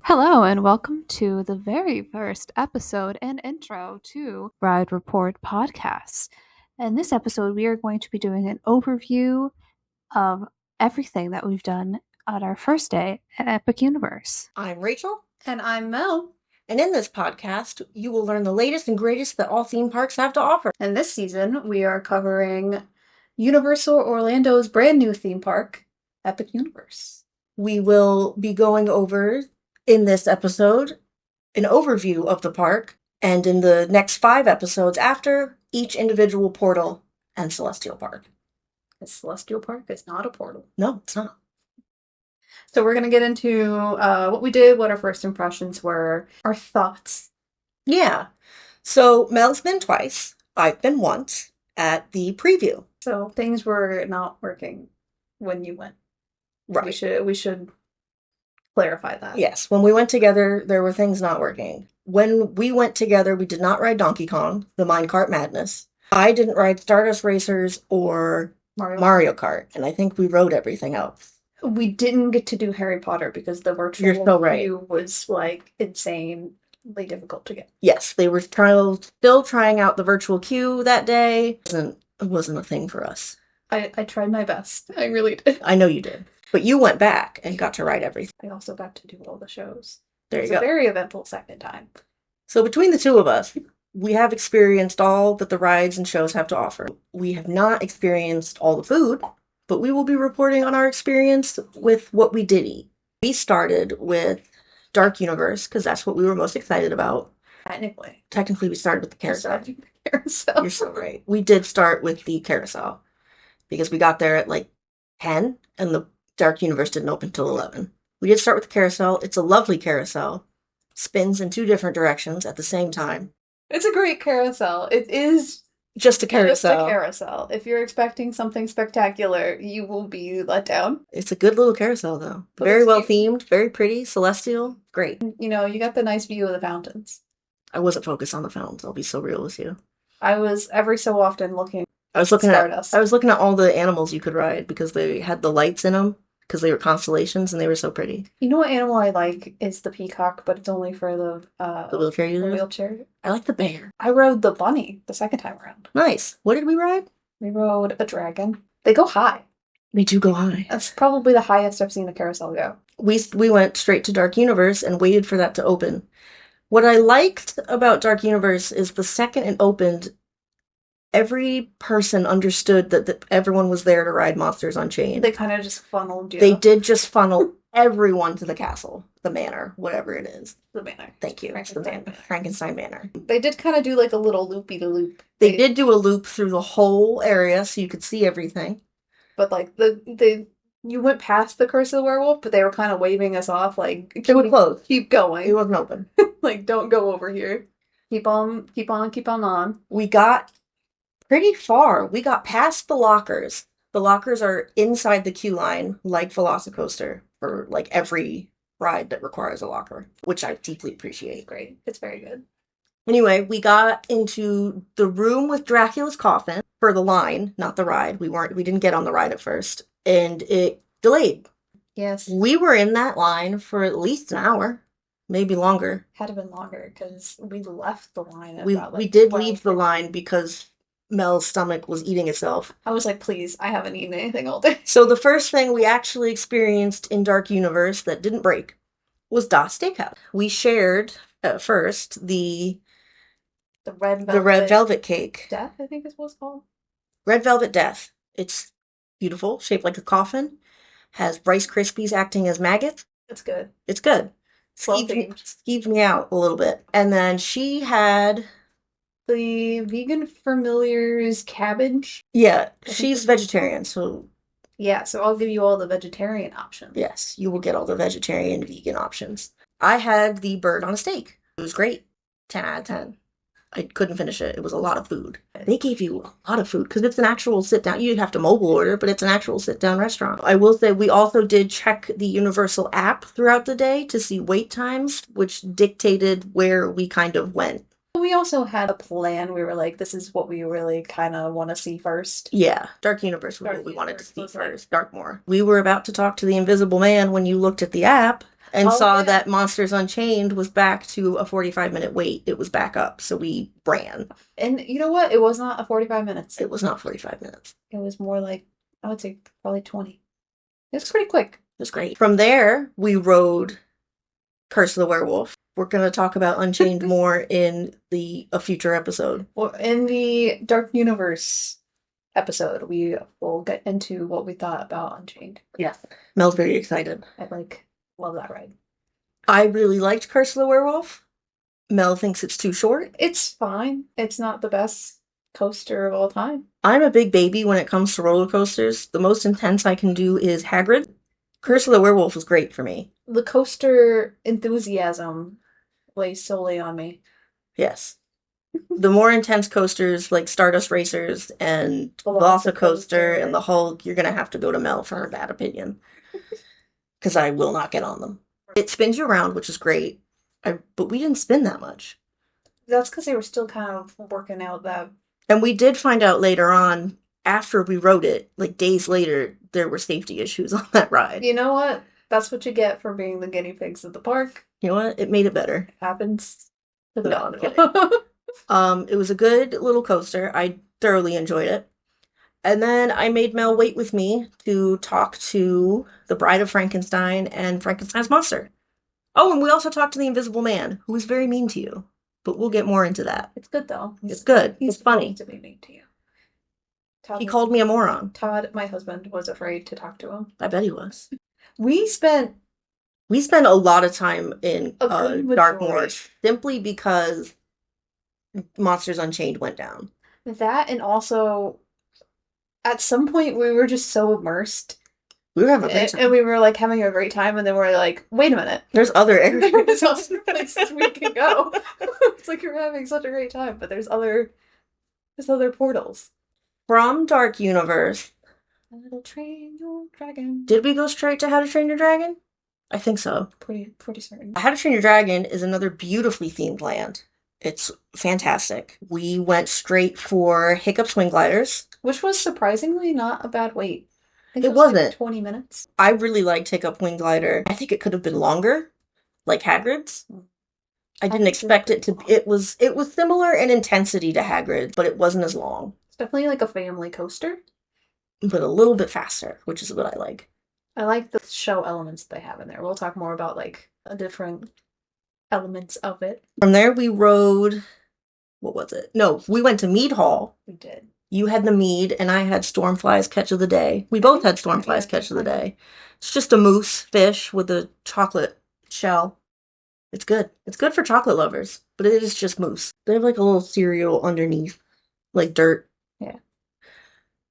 Hello and welcome to the very first episode and intro to Ride Report Podcast. In this episode, we are going to be doing an overview of everything that we've done on our first day at Epic Universe. I'm Rachel. And I'm Mel. And in this podcast, you will learn the latest and greatest that all theme parks have to offer. And this season, we are covering Universal Orlando's brand new theme park, Epic Universe. We will be going over, in this episode, an overview of the park, and in the next 5 episodes after, each individual portal and Celestial Park. The Celestial Park is not a portal. No, it's not. So we're going to get into what we did, what our first impressions were, our thoughts. Yeah. So Mel's been twice. I've been once at the preview. So things were not working when you went. Right. We should clarify that. Yes. When we went together, there were things not working. When we went together, we did not ride Donkey Kong, the Minecart Madness. I didn't ride Stardust Racers or Mario Kart, and I think we rode everything else. We didn't get to do Harry Potter because the virtual You're so right. queue was like insanely difficult to get. Yes, they were still trying out the virtual queue that day. It wasn't a thing for us. I tried my best. I really did. I know you did. But you went back and got to ride everything. I also got to do all the shows. There you go. It's a very eventful second time. So between the two of us, we have experienced all that the rides and shows have to offer. We have not experienced all the food, but we will be reporting on our experience with what we did eat. We started with Dark Universe, because that's what we were most excited about. Technically, we started with the carousel. You're so right. We did start with the carousel, because we got there at like 10, and the Dark Universe didn't open until 11. We did start with the carousel. It's a lovely carousel. Spins in 2 different directions at the same time. It's a great carousel. It is just a carousel. Just a carousel. If you're expecting something spectacular, you will be let down. It's a good little carousel, though. But very well themed, very pretty, celestial. Great. You know, you got the nice view of the fountains. I wasn't focused on the fountains. I'll be so real with you. I was every so often looking. I was looking at all the animals you could ride because they had the lights in them because they were constellations and they were so pretty. You know what animal I like is the peacock, but it's only for the wheelchair users. The wheelchair. I like the bear. I rode the bunny the second time around. Nice. What did we ride? We rode a dragon. They go high. They do go high. That's probably the highest I've seen a carousel go. We went straight to Dark Universe and waited for that to open. What I liked about Dark Universe is the second it opened, every person understood that everyone was there to ride Monsters Unchained. They kind of just funneled you. They did just funnel everyone to the castle, the manor, whatever it is. The manor. Thank you. Frankenstein Manor. They did kind of do like a little loopy-de-loop. They did do a loop through the whole area so you could see everything. But like you went past the Curse of the Werewolf, but they were kind of waving us off like it would close. Keep going. It wasn't open. Like don't go over here. Keep on. We got pretty far. We got past the lockers. The lockers are inside the queue line, like Velocicoaster, for like every ride that requires a locker, which I deeply appreciate. Great. It's very good. Anyway, we got into the room with Dracula's coffin for the line, not the ride. We didn't get on the ride at first, and it delayed. Yes. We were in that line for at least an hour, maybe longer. Had to been longer because we left the line at we did leave the line because Mel's stomach was eating itself. I was like, please, I haven't eaten anything all day. So the first thing we actually experienced in Dark Universe that didn't break was Das Steakhouse. We shared, at first, the red velvet cake. Death, I think is what it's called. Red Velvet Death. It's beautiful, shaped like a coffin. Has Rice Krispies acting as maggots. It's good. It's good. Skeeved me out a little bit. And then she had the vegan familiar's cabbage. Yeah, she's vegetarian, so... Yeah, so I'll give you all the vegetarian options. Yes, you will get all the vegetarian, vegan options. I had the bird on a steak. It was great. 10 out of 10. I couldn't finish it. It was a lot of food. They gave you a lot of food because it's an actual sit-down. You have to mobile order, but it's an actual sit-down restaurant. I will say we also did check the Universal app throughout the day to see wait times, which dictated where we kind of went. we also had a plan. We were like, this is what we really kind of want to see first. Yeah, Dark Universe was Dark what we wanted to Universe see was like- first. Darkmoor. We were about to talk to the Invisible Man when you looked at the app and Oh, saw yeah. that Monsters Unchained was back to a 45-minute wait. It was back up, so we ran. And you know what? It was not a 45 minutes. It was not 45 minutes. It was more like, I would say probably 20. It's pretty quick. It was great. From there, we rode Curse of the Werewolf. We're going to talk about Unchained more in a future episode. Well, in the Dark Universe episode, we will get into what we thought about Unchained. Yes. Mel's very excited. I love that ride. I really liked Curse of the Werewolf. Mel thinks it's too short. It's fine. It's not the best coaster of all time. I'm a big baby when it comes to roller coasters. The most intense I can do is Hagrid. Curse of the Werewolf was great for me. The coaster enthusiasm lays solely on me. Yes. The more intense coasters like Stardust Racers and Velocicoaster and the Hulk, you're going to have to go to Mel for her bad opinion. Because I will not get on them. It spins you around, which is great. But we didn't spin that much. That's because they were still kind of working out that. And we did find out later on, after we rode it, like days later, there were safety issues on that ride. You know what? That's what you get for being the guinea pigs of the park. You know what? It made it better. It happens. No, I'm kidding. It was a good little coaster. I thoroughly enjoyed it. And then I made Mel wait with me to talk to the Bride of Frankenstein and Frankenstein's monster. Oh, and we also talked to the Invisible Man, who was very mean to you. But we'll get more into that. It's good though. It's good. He's It's funny. To be mean to you. He called me a moron. Todd, my husband, was afraid to talk to him. I bet he was. We spent a lot of time in a good Darkmoor simply because Monsters Unchained went down. That, and also at some point we were just so immersed. We were having a great time. And we were like having a great time, and then we're like, wait a minute. There's other areas. There's other places we can go. It's like you're having such a great time, but there's other portals. From Dark Universe. How to Train Your Dragon. Did we go straight to How to Train Your Dragon? I think so. Pretty certain. How to Train Your Dragon is another beautifully themed land. It's fantastic. We went straight for Hiccup Swing Gliders. Which was surprisingly not a bad wait. It wasn't. Like 20 minutes. I really liked Hiccup Wing Glider. I think it could have been longer, like Hagrid's. I didn't expect it to. It was similar in intensity to Hagrid, but it wasn't as long. It's definitely like a family coaster. But a little bit faster, which is what I like. I like the show elements they have in there. We'll talk more about like different elements of it. From there we rode, what was it? No, we went to Mead Hall. We did. You had the mead, and I had Stormfly's Catch of the Day. We both had Stormfly's Catch of the Day. It's just a moose fish with a chocolate shell. It's good. It's good for chocolate lovers, but it is just mousse. They have like a little cereal underneath, like dirt. Yeah.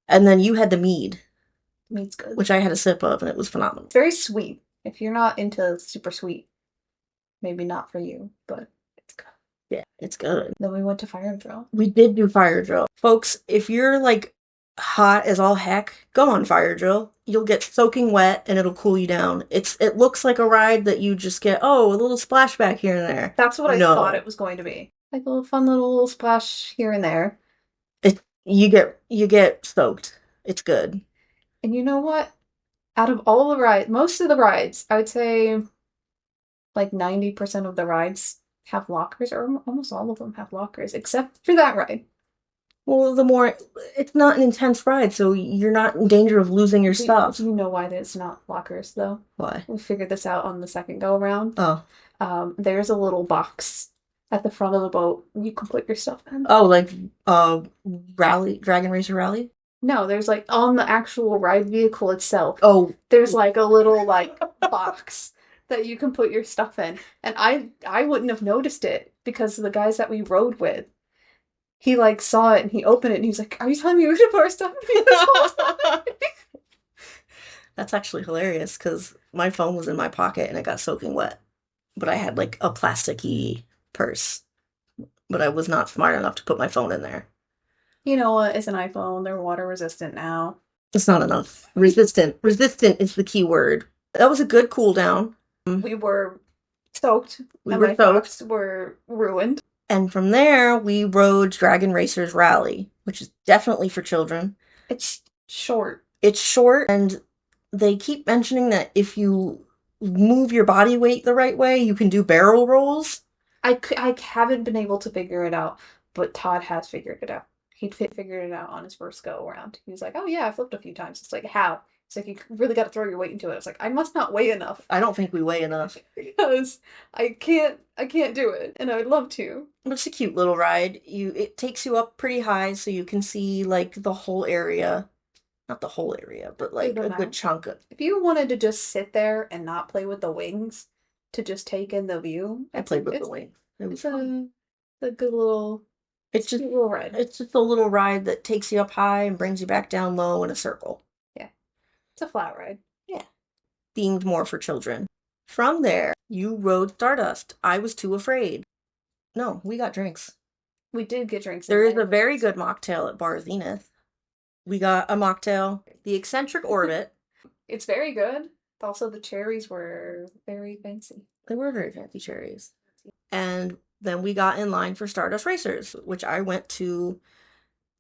And then you had the mead. Mead's good. Which I had a sip of, and it was phenomenal. It's very sweet. If you're not into super sweet, maybe not for you, but it's good. Yeah, it's good. Then we went to Fire Drill. We did do Fire Drill. Folks, if you're like hot as all heck, go on Fire Drill. You'll get soaking wet and it'll cool you down. It looks like a ride that you just get, a little splashback here and there. That's what I thought it was going to be. Like a little fun little splash here and there. You get soaked. It's good. And you know what? Out of all the rides, most of the rides, I would say like 90% of the rides have lockers, or almost all of them have lockers, except for that ride. Well, it's not an intense ride, so you're not in danger of losing your stuff. You know why there's not lockers, though? Why? We figured this out on the second go-around. Oh. There's a little box at the front of the boat you can put your stuff in. Oh, like Dragon Racer Rally? No, there's like on the actual ride vehicle itself. Oh. There's like a little like box that you can put your stuff in. And I wouldn't have noticed it because the guys that we rode with, he like saw it and he opened it and he was like, "Are you telling me we should put our stuff in this whole time?" That's actually hilarious because my phone was in my pocket and it got soaking wet. But I had like a plasticky purse. But I was not smart enough to put my phone in there. You know what? It's an iPhone. They're water resistant now. It's not enough. Resistant. Resistant is the key word. That was a good cool down. We were soaked. We were soaked. Socks were ruined. And from there, we rode Dragon Racers Rally, which is definitely for children. It's short. It's short, and they keep mentioning that if you move your body weight the right way, you can do barrel rolls. I haven't been able to figure it out, but Todd has figured it out. He figured it out on his first go around. He was like, "Oh yeah, I flipped a few times." It's like, how? It's like you really got to throw your weight into it. It's like I must not weigh enough I don't think we weigh enough. because I can't do it, and I would love to. But it's a cute little ride. It takes you up pretty high so you can see like the whole area. Not the whole area, but like Good a good amount. chunk of If you wanted to just sit there and not play with the wings, to just take in the view, I played with the wing. It was it's a good little It's just cute little ride. it's just a little ride that takes you up high and brings you back down low in a circle. Yeah, it's a flat ride. Yeah. Themed more for children. From there, you rode Stardust. I was too afraid. No, we got drinks. We did get drinks. There is a very good mocktail at Bar Zenith. We got a mocktail, the Eccentric Orbit. It's very good. Also, the cherries were very fancy. They were very fancy cherries. And then we got in line for Stardust Racers, which I went to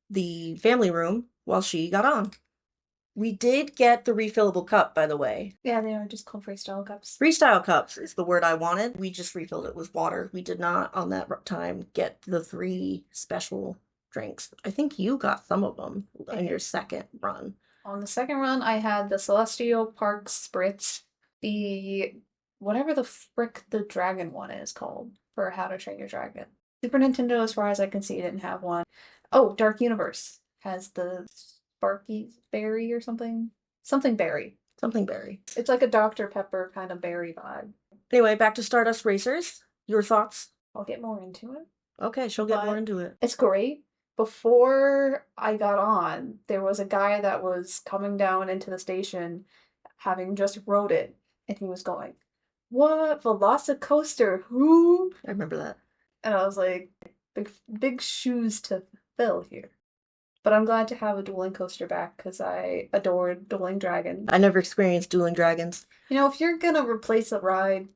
the family room while she got on. We did get the refillable cup, by the way. Yeah, they are just called freestyle cups. Freestyle cups is the word I wanted. We just refilled it with water. We did not, on that time, get the 3 special drinks. I think you got some of them on your second run. On the second run, I had the Celestial Park Spritz, the whatever the frick the dragon one is called for How to Train Your Dragon. Super Nintendo, as far as I can see, didn't have one. Oh, Dark Universe has the Sparky Berry or something. Something berry. Something berry. It's like a Dr. Pepper kind of berry vibe. Anyway, back to Stardust Racers. Your thoughts? I'll get more into it. Okay, she'll get more But into it. it's great. Before I got on, there was a guy that was coming down into the station having just rode it, and he was going, "What? Velocicoaster? Who?" I remember that. And I was like, big shoes to fill here. But I'm glad to have a dueling coaster back because I adored Dueling Dragon. I never experienced Dueling Dragons. You know, if you're gonna replace a ride,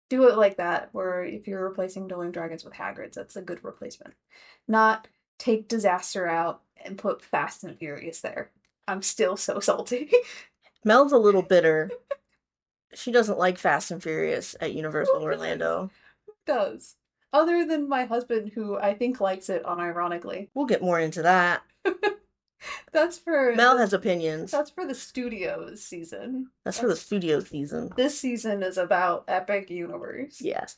do it like that, where if you're replacing Dueling Dragons with Hagrid's, that's a good replacement. Not take Disaster out and put Fast and Furious there. I'm still so salty. Mel's a little bitter. She doesn't like Fast and Furious at Universal Orlando. Who does? Other than my husband, who I think likes it unironically. We'll get more into that. That's for Mel has opinions. That's for the studios season. That's for the studio season. This season is about Epic Universe. Yes.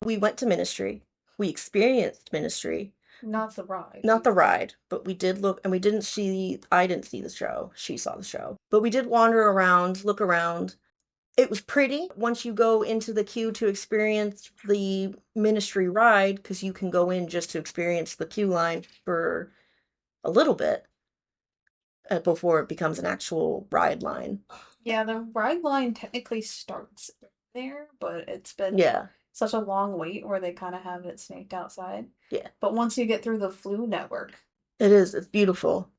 We went to Ministry. We experienced Ministry. Not the ride. Not the ride, but we did look, and we didn't see, I didn't see the show. She saw the show. But we did wander around, look around. It was pretty once you go into the queue to experience the Ministry ride, because you can go in just to experience the queue line for a little bit before it becomes an actual ride line. Yeah, the ride line technically starts there, but it's been Yeah. such a long wait where they kind of have it snaked outside. Yeah. But once you get through the Flu network, It is. It's beautiful.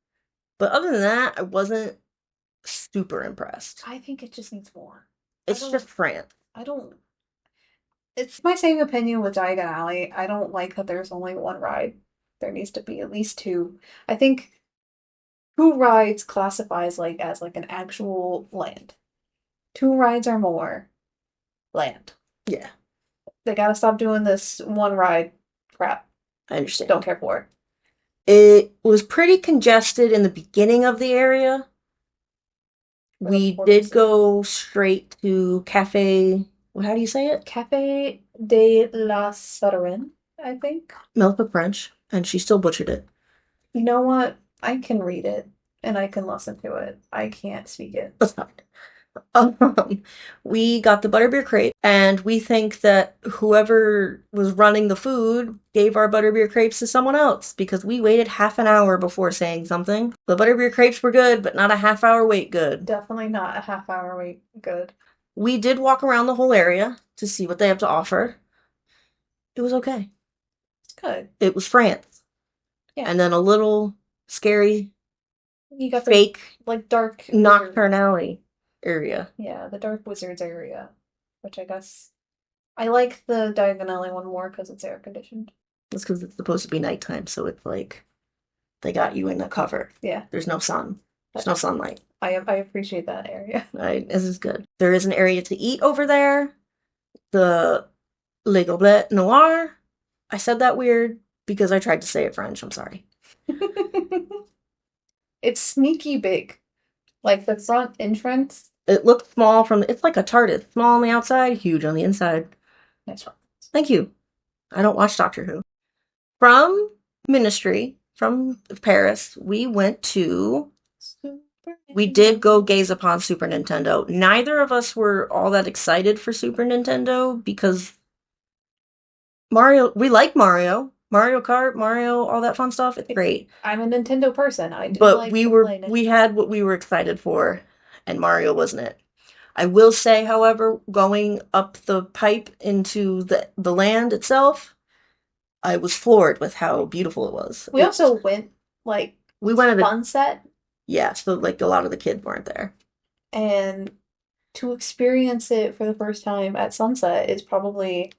But other than that, I wasn't super impressed. I think it just needs more. It's just France. I don't. It's my same opinion with Diagon Alley. I don't like that there's only one ride. There needs to be at least 2. I think 2 rides classifies like as like an actual land. 2 rides or more, land. Yeah. They gotta stop doing this one ride crap. I understand. Don't care for it. It was pretty congested in the beginning of the area. We did go straight to Cafe. How do you say it? Cafe de la Sutterin, I think. Melpa French, and she still butchered it. You know what? I can read it and I can listen to it. I can't speak it. That's fine. We got the butterbeer crepe, and we think that whoever was running the food gave our butterbeer crepes to someone else because we waited half an hour before saying something. The butterbeer crepes were good, but not a half-hour wait good. Definitely not a half-hour wait good. We did walk around the whole area to see what they have to offer. It was okay. Good. It was France. Yeah. And then a little scary, You got fake, like dark nocturnally area. Yeah, the Dark Wizards area, which I guess I like the Diagonally one more because it's air conditioned. That's because it's supposed to be nighttime, so it's like they got you in a cover. Yeah, There's no sun. There's no sunlight. I appreciate that area. Right, this is good. There is an area to eat over there. The Le Goblet Noir. I said that weird because I tried to say it French. I'm sorry. It's sneaky big. Like the front entrance. It looks small from. It's like a tart. It's small on the outside, huge on the inside. Nice one. Thank you. I don't watch Doctor Who. From Ministry, from Paris, we went to. We did go gaze upon Super Nintendo. Neither of us were all that excited for Super Nintendo because Mario, we like Mario. Mario Kart, Mario, all that fun stuff. It's great. I'm a Nintendo person. I do But like we to were play Nintendo. we had what we were excited for, and Mario wasn't it. I will say, however, going up the pipe into the land itself, I was floored with how beautiful it was. We also went like We went at a sunset, yeah, so like a lot of the kids weren't there. and to experience it for the first time at sunset is probably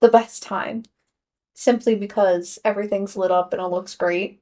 the best time, simply because everything's lit up and it looks great.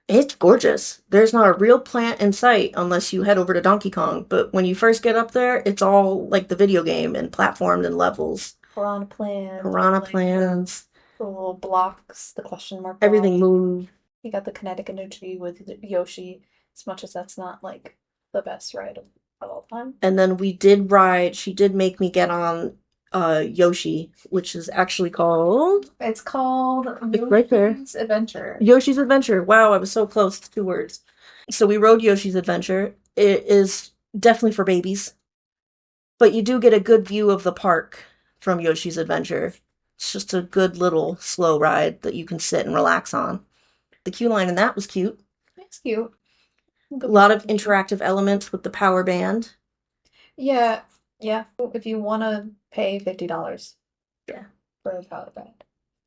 It's gorgeous. There's not a real plant in sight unless you head over to Donkey Kong, but when you first get up there, it's all like the video game and platformed and levels. Piranha plants, Piranha like plants, the little blocks, the question mark everything block. moves. You got the kinetic energy with Yoshi, as much as that's not like the best ride of all time. And then we did ride, she did make me get on Yoshi, which is actually called It's called It's right there. Yoshi's Adventure. Yoshi's Adventure. Wow, I was so close to 2 words. So we rode Yoshi's Adventure. It is definitely for babies, but you do get a good view of the park from Yoshi's Adventure. It's just a good little slow ride that you can sit and relax on. The queue line in that was cute. It's cute. A lot of interactive elements with the power band. Yeah, yeah. If you want to pay $50, Yeah, for a power band.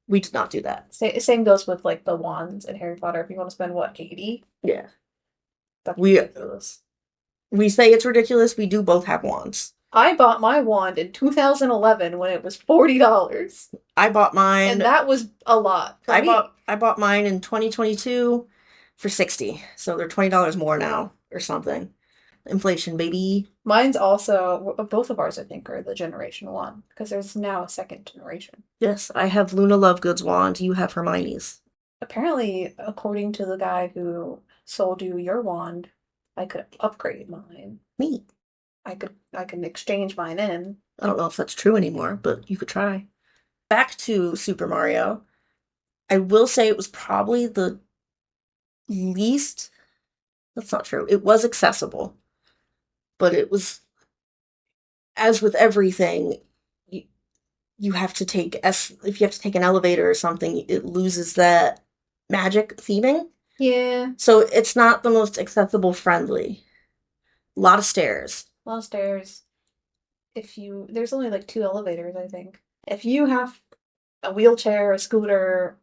we did not do that. Same goes with like the wands in Harry Potter. If you want to spend what, 80? Yeah, That's we ridiculous. we say it's ridiculous. We do both have wands. I bought my wand in 2011 when it was $40. I bought mine. And that was a lot for me. I bought mine in 2022 for 60. So they're $20 more now or something. Inflation, baby. Mine's also, both of ours, I think, are the generation one because there's now a second generation. Yes, I have Luna Lovegood's wand. You have Hermione's. Apparently, according to the guy who sold you your wand, I could upgrade mine. Neat. I can exchange mine in. I don't know if that's true anymore, but you could try. Back to Super Mario. I will say it was probably the least. That's not true. It was accessible, but it was, as with everything, you have to take if you have to take an elevator or something, it loses that magic theming. Yeah. So it's not the most accessible friendly. A lot of stairs. A lot of stairs. There's only like 2 elevators, I think. If you have a wheelchair, a scooter,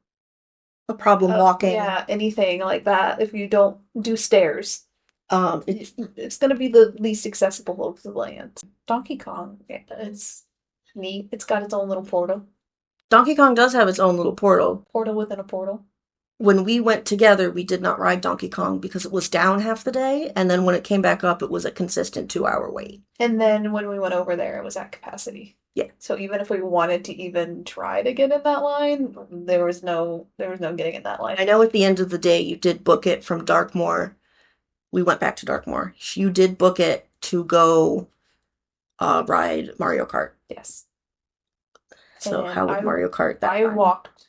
A problem walking. yeah, anything like that, if you don't do stairs, It's it's gonna be the least accessible of the land. Donkey Kong, yeah, it's neat. It's got its own little portal. Donkey Kong does have its own little portal. Portal within a portal. When we went together, we did not ride Donkey Kong because it was down half the day, and then when it came back up, it was a consistent 2 hour wait. And then when we went over there, it was at capacity. Yeah. So even if we wanted to even try to get in that line, there was no getting in that line. I know at the end of the day, you did book it from Darkmoor. We went back to Darkmoor. You did book it to go ride Mario Kart. Yes. So And how would Mario Kart that I time? walked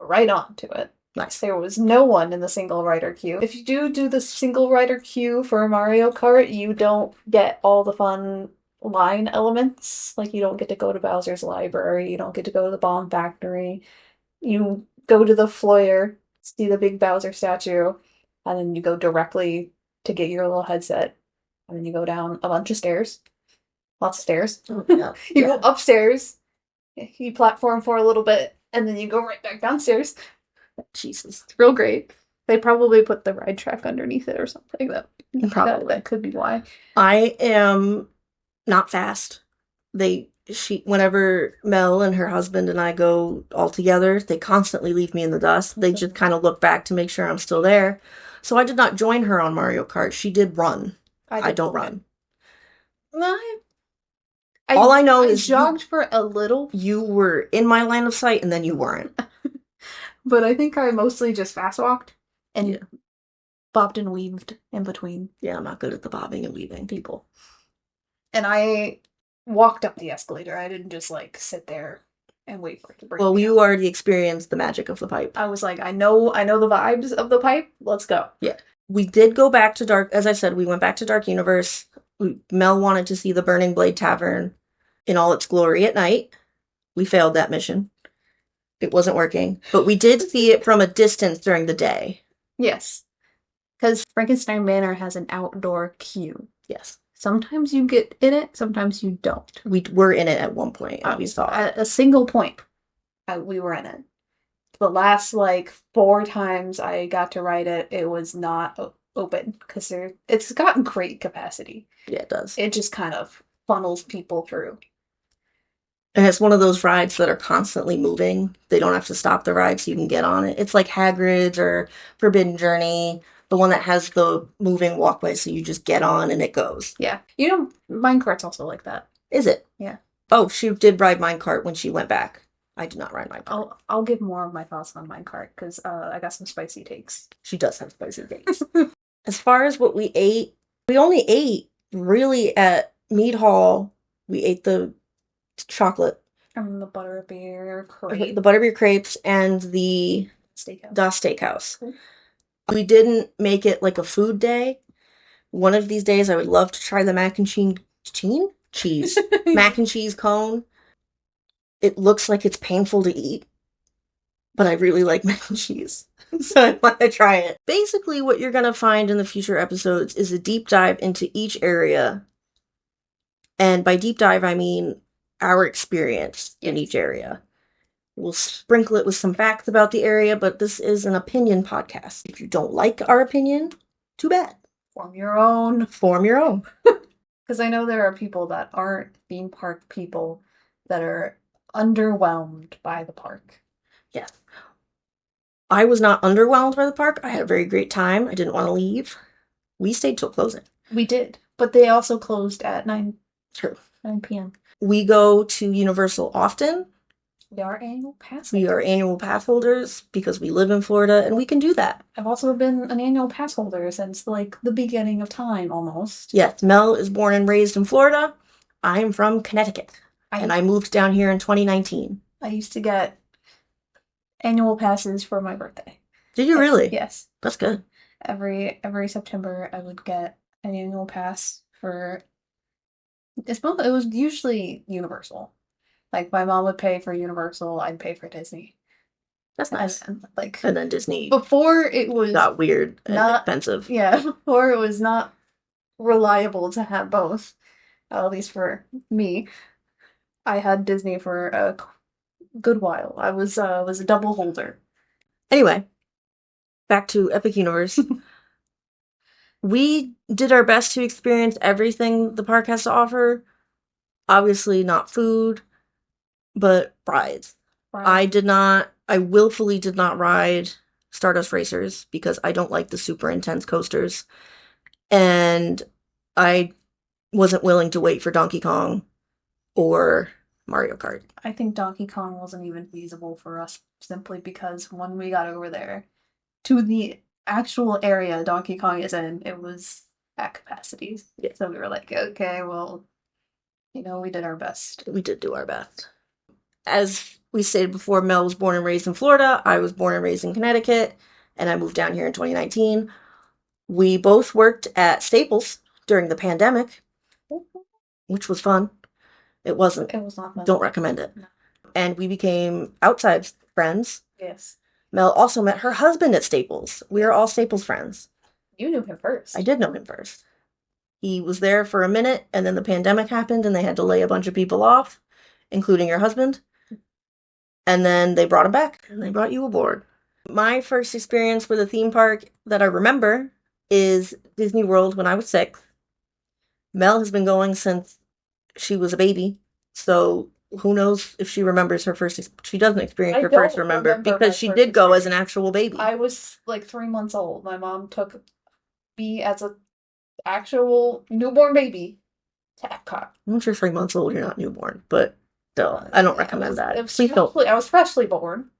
right onto it. Nice. There was no one in the single rider queue. If you do the single rider queue for Mario Kart, you don't get all the fun line elements. Like you don't get to go to Bowser's library, you don't get to go to the bomb factory. You go to the foyer, see the big Bowser statue, and then you go directly to get your little headset. And then you go down a bunch of stairs. Lots of stairs. Oh, yeah. You go upstairs, you platform for a little bit, and then you go right back downstairs. Jesus. It's real great. They probably put the ride track underneath it or something. Probably. That could be why. I am not fast. They whenever Mel and her husband and I go all together, they constantly leave me in the dust. They just kind of look back to make sure I'm still there. So I did not join her on Mario Kart. She did run. I don't run. All I know is jogged for a little, you were in my line of sight and then you weren't. but I think I mostly just fast walked and bobbed and weaved in between. Yeah, I'm not good at the bobbing and weaving people. And I walked up the escalator. I didn't just like sit there and wait for it to break. Well, you already experienced the magic of the pipe. I was like, I know the vibes of the pipe. Let's go. Yeah. We did go back to Dark, as I said, we went back to Dark Universe. Mel wanted to see the Burning Blade Tavern in all its glory at night. We failed that mission. It wasn't working. But we did see it from a distance during the day. Yes. Because Frankenstein Manor has an outdoor queue. Yes. Sometimes you get in it, sometimes you don't. We were in it at one point, and we saw it. At a single point, we were in it. The last, 4 times I got to ride it, it was not open, because it's got great capacity. Yeah, it does. It just kind of funnels people through. And it's one of those rides that are constantly moving. They don't have to stop the ride so you can get on it. It's like Hagrid's or Forbidden Journey, the one that has the moving walkway so you just get on and it goes. Yeah. Minecart's also like that. Is it? Yeah. Oh, she did ride Minecart when she went back. I did not ride Minecart. I'll give more of my thoughts on Minecart, because I got some spicy takes. She does have spicy takes. As far as what we ate, we only ate really at Mead Hall. We ate the chocolate. And the butterbeer crepe. The butterbeer crepes and the Steakhouse. Das Steakhouse. We didn't make it like a food day. One of these days I would love to try the mac and cheese mac and cheese cone. It looks like it's painful to eat, but I really like mac and cheese, so I want to try it. Basically, what you're going to find in the future episodes is a deep dive into each area. And by deep dive, I mean our experience in each area. We'll sprinkle it with some facts about the area, but this is an opinion podcast. If you don't like our opinion, too bad. Form your own. Form your own. Because I know there are people that aren't theme park people that are underwhelmed by the park. Yes. I was not underwhelmed by the park. I had a very great time. I didn't want to leave. We stayed till closing. We did. But they also closed at 9 p.m. We go to Universal often. We are annual pass holders. We are annual pass holders because we live in Florida and we can do that. I've also been an annual pass holder since the beginning of time almost. Yes, Mel is born and raised in Florida. I'm from Connecticut. And I moved down here in 2019. I used to get annual passes for my birthday. Did you really? Yes. That's good. Every September I would get an annual pass for... It was usually Universal. My mom would pay for Universal, I'd pay for Disney. That's nice. And then Disney before it was got weird and expensive. Yeah, before it was not reliable to have both. At least for me. I had Disney for a good while. I was a double holder. Anyway, back to Epic Universe. We did our best to experience everything the park has to offer. Obviously not food, but rides. I willfully did not ride Stardust Racers because I don't like the super intense coasters. And I wasn't willing to wait for Donkey Kong or Mario Kart. I think Donkey Kong wasn't even feasible for us simply because when we got over there to the actual area Donkey Kong is in, it was at capacity. Yeah. So we were like, okay, well, we did our best. We did do our best. As we stated before, Mel was born and raised in Florida. I was born and raised in Connecticut, and I moved down here in 2019. We both worked at Staples during the pandemic, which was fun. It wasn't. It was not fun. Don't recommend it. No. And we became outside friends. Yes. Mel also met her husband at Staples. We are all Staples friends. You knew him first. I did know him first. He was there for a minute, and then the pandemic happened, and they had to lay a bunch of people off, including your husband. And then they brought him back, and they brought you aboard. My first experience with a theme park that I remember is Disney World when I was 6. Mel has been going since she was a baby, So who knows if she remembers her first. She doesn't experience I her first don't remember remember my because she first did go as an experience. actual baby. I was like 3 months old. My mom took me as a actual newborn baby to Epcot. Once you're 3 months old, you're not newborn, but still, I don't recommend that. Please don't. I was freshly born.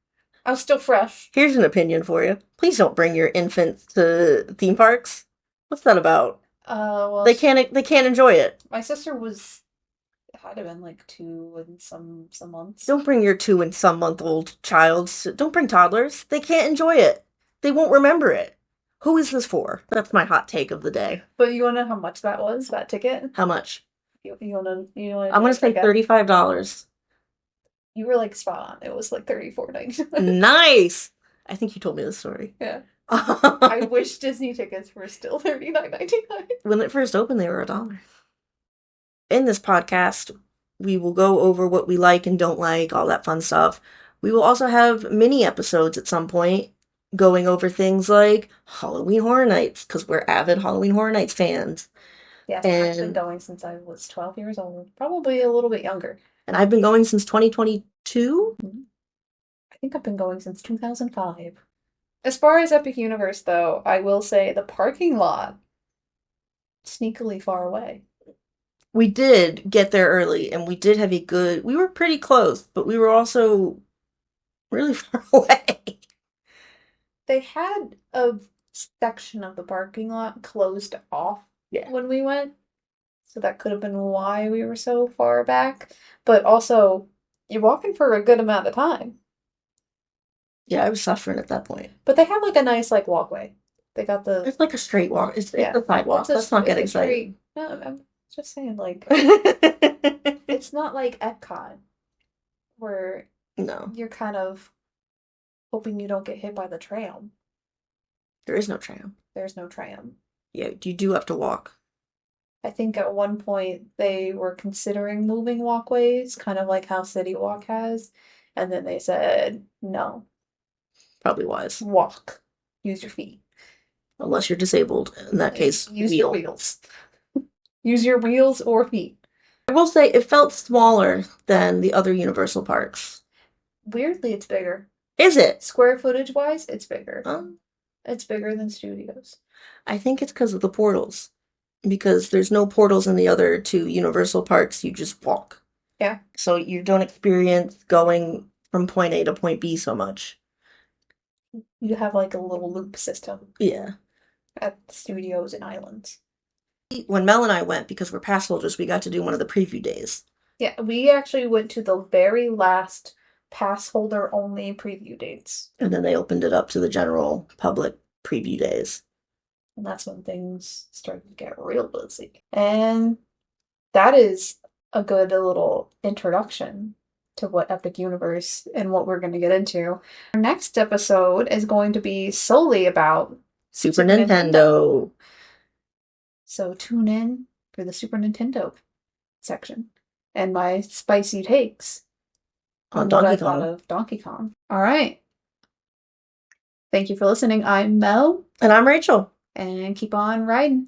I was still fresh. Here's an opinion for you. Please don't bring your infants to theme parks. What's that about? Well, They can't enjoy it. my sister was had to been like 2 and some months. Don't bring your 2 and some month old child. Don't bring toddlers. They can't enjoy it. They won't remember it. Who is this for? That's my hot take of the day. But you wanna know how much that was, that ticket? How much? You wanna I'm gonna say $35. You were like spot on. It was like $34.99. Nice. I think you told me the story. Yeah. I wish Disney tickets were still $39.99. When it first opened, they were $1. In this podcast, we will go over what we like and don't like, all that fun stuff. We will also have mini episodes at some point going over things like Halloween Horror Nights, because we're avid Halloween Horror Nights fans. Yes, I've been going since I was 12 years old. Probably a little bit younger. And I've been going since 2022. I think I've been going since 2005. As far as Epic Universe, though, I will say the parking lot sneakily far away. We did get there early, and we did have we were pretty close, but we were also really far away. They had a section of the parking lot closed off when we went, so that could have been why we were so far back. But also, you're walking for a good amount of time. Yeah, I was suffering at that point. But they have like a nice like walkway. They got the. It's like a straight walk. It's a sidewalk. Let's not get excited. No, I'm just saying like it's not like Epcot where no, you're kind of hoping you don't get hit by the tram. There is no tram. There's no tram. Yeah, you do have to walk. I think at one point they were considering moving walkways, kind of like how City Walk has, and then they said no. Probably wise. Walk. Use your feet. Unless you're disabled. In that case, use your wheels. Use your wheels or feet. I will say it felt smaller than the other Universal parks. Weirdly, it's bigger. Is it? Square footage wise, it's bigger. It's bigger than Studios. I think it's because of the portals. Because there's no portals in the other two Universal parks, you just walk. Yeah. So you don't experience going from point A to point B so much. You have like a little loop system. Yeah. At Studios and Islands. When Mel and I went, because we're pass holders, we got to do one of the preview days. Yeah, we actually went to the very last pass holder only preview dates. And then they opened it up to the general public preview days. And that's when things started to get real busy. And that is a good little introduction to what Epic Universe and what we're going to get into. Our next episode is going to be solely about Super Nintendo. So tune in for the Super Nintendo section and my spicy takes on Donkey Kong. Of Donkey Kong. All right. Thank you for listening. I'm Mel. And I'm Rachel. And keep on riding.